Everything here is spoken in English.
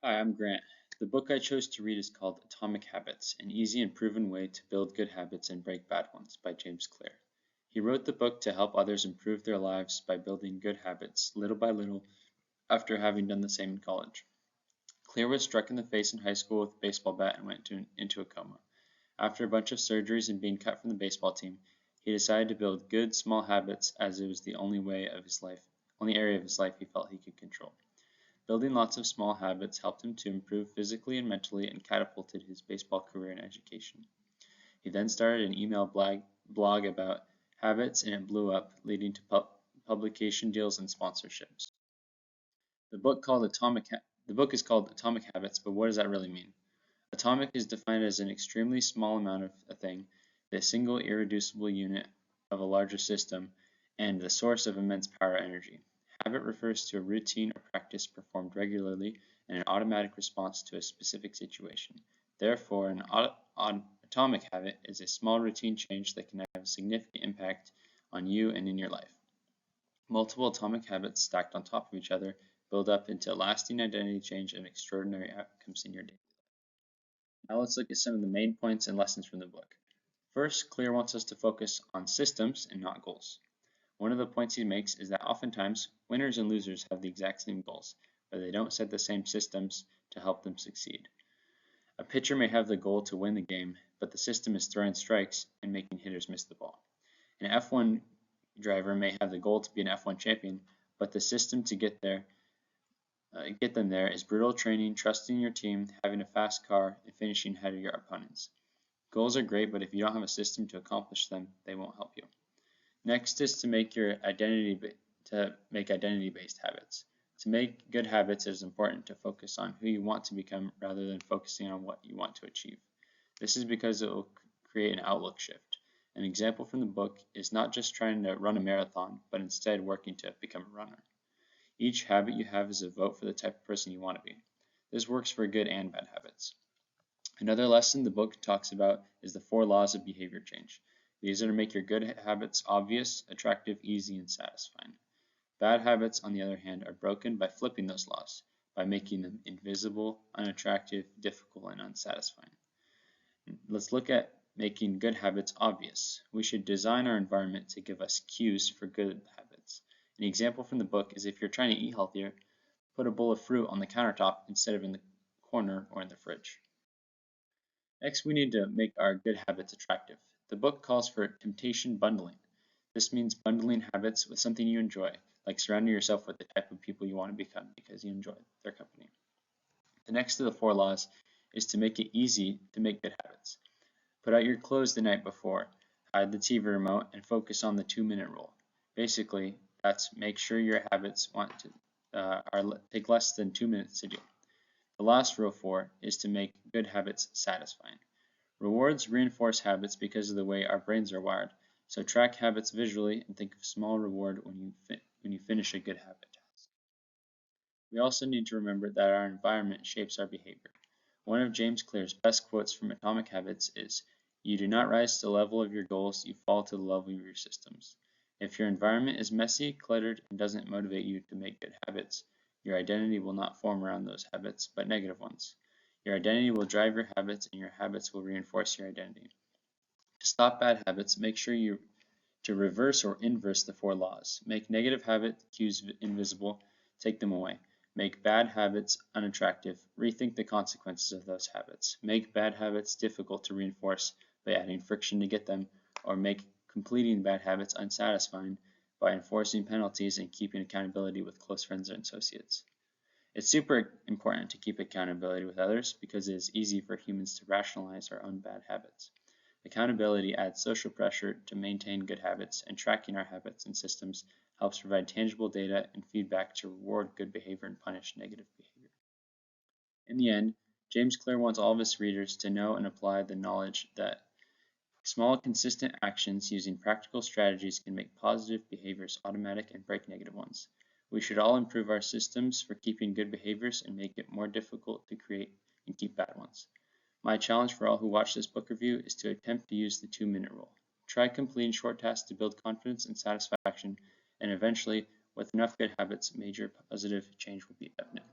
Hi, I'm Grant. The book I chose to read is called Atomic Habits, An Easy and Proven Way to Build Good Habits and Break Bad Ones by James Clear. He wrote the book to help others improve their lives by building good habits little by little after having done the same in college. Clear was struck in the face in high school with a baseball bat and went into a coma. After a bunch of surgeries and being cut from the baseball team, he decided to build good small habits as it was the only area of his life he felt he could control. Building lots of small habits helped him to improve physically and mentally and catapulted his baseball career and education. He then started an email blog about habits and it blew up, leading to publication deals and sponsorships. The book is called Atomic Habits, but what does that really mean? Atomic is defined as an extremely small amount of a thing, the single irreducible unit of a larger system, and the source of immense power energy. Habit refers to a routine or practice performed regularly and an automatic response to a specific situation. Therefore, an atomic habit is a small routine change that can have a significant impact on you and in your life. Multiple atomic habits stacked on top of each other build up into a lasting identity change and extraordinary outcomes in your day. Now let's look at some of the main points and lessons from the book. First, Clear wants us to focus on systems and not goals. One of the points he makes is that oftentimes winners and losers have the exact same goals, but they don't set the same systems to help them succeed. A pitcher may have the goal to win the game, but the system is throwing strikes and making hitters miss the ball. An F1 driver may have the goal to be an F1 champion, but the system to get them there is brutal training, trusting your team, having a fast car, and finishing ahead of your opponents. Goals are great, but if you don't have a system to accomplish them, they won't help you. Next is to make identity-based habits. To make good habits, it is important to focus on who you want to become rather than focusing on what you want to achieve. This is because it will create an outlook shift. An example from the book is not just trying to run a marathon, but instead working to become a runner. Each habit you have is a vote for the type of person you want to be. This works for good and bad habits. Another lesson the book talks about is the 4 laws of behavior change. These are to make your good habits obvious, attractive, easy, and satisfying. Bad habits, on the other hand, are broken by flipping those laws, by making them invisible, unattractive, difficult, and unsatisfying. Let's look at making good habits obvious. We should design our environment to give us cues for good habits. An example from the book is if you're trying to eat healthier, put a bowl of fruit on the countertop instead of in the corner or in the fridge. Next, we need to make our good habits attractive. The book calls for temptation bundling. This means bundling habits with something you enjoy, like surrounding yourself with the type of people you want to become because you enjoy their company. The next of the 4 laws is to make it easy to make good habits. Put out your clothes the night before, hide the TV remote, and focus on the 2-minute rule. Basically, that's make sure your habits take less than 2 minutes to do. The last rule 4 is to make good habits satisfying. Rewards reinforce habits because of the way our brains are wired, so track habits visually and think of small reward when you finish a good habit task. We also need to remember that our environment shapes our behavior. One of James Clear's best quotes from Atomic Habits is, "You do not rise to the level of your goals, you fall to the level of your systems." If your environment is messy, cluttered, and doesn't motivate you to make good habits, your identity will not form around those habits, but negative ones. Your identity will drive your habits, and your habits will reinforce your identity. To stop bad habits, make sure to reverse or inverse the 4 laws. Make negative habit cues invisible, take them away. Make bad habits unattractive, rethink the consequences of those habits. Make bad habits difficult to reinforce by adding friction to get them, or make completing bad habits unsatisfying by enforcing penalties and keeping accountability with close friends and associates. It's super important to keep accountability with others because it is easy for humans to rationalize our own bad habits. Accountability adds social pressure to maintain good habits, and tracking our habits and systems helps provide tangible data and feedback to reward good behavior and punish negative behavior. In the end, James Clear wants all of his readers to know and apply the knowledge that small, consistent actions using practical strategies can make positive behaviors automatic and break negative ones. We should all improve our systems for keeping good behaviors and make it more difficult to create and keep bad ones. My challenge for all who watch this book review is to attempt to use the 2-minute rule. Try completing short tasks to build confidence and satisfaction, and eventually, with enough good habits, major positive change will be evident.